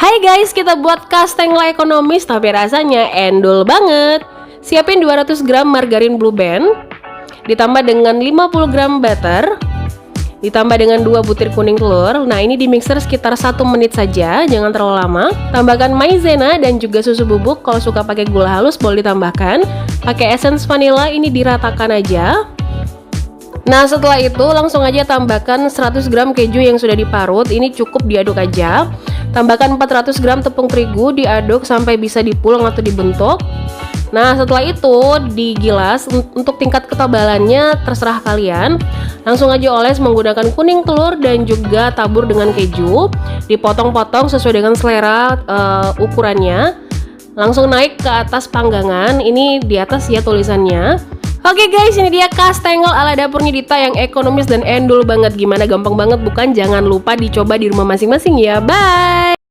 Hai guys, kita buat kastengel ekonomis tapi rasanya endul banget. Siapin 200 gram margarin Blue Band, ditambah dengan 50 gram butter, ditambah dengan 2 butir kuning telur. Nah, ini di mixer sekitar 1 menit saja, jangan terlalu lama. Tambahkan maizena dan juga susu bubuk. Kalau suka pakai gula halus boleh ditambahkan. Pakai essence vanilla, ini diratakan aja. Nah, setelah itu langsung aja tambahkan 100 gram keju yang sudah diparut. Ini cukup diaduk aja. Tambahkan 400 gram tepung terigu, diaduk sampai bisa dipulang atau dibentuk. Nah, setelah itu digilas. Untuk tingkat ketebalannya terserah kalian. Langsung aja oles menggunakan kuning telur dan juga tabur dengan keju. Dipotong-potong sesuai dengan selera ukurannya. Langsung naik ke atas panggangan. Ini di atas ya tulisannya. Oke guys, ini dia kastengel ala dapurnya Dita yang ekonomis dan endul banget. Gimana, gampang banget bukan? Jangan lupa dicoba di rumah masing-masing ya. Bye!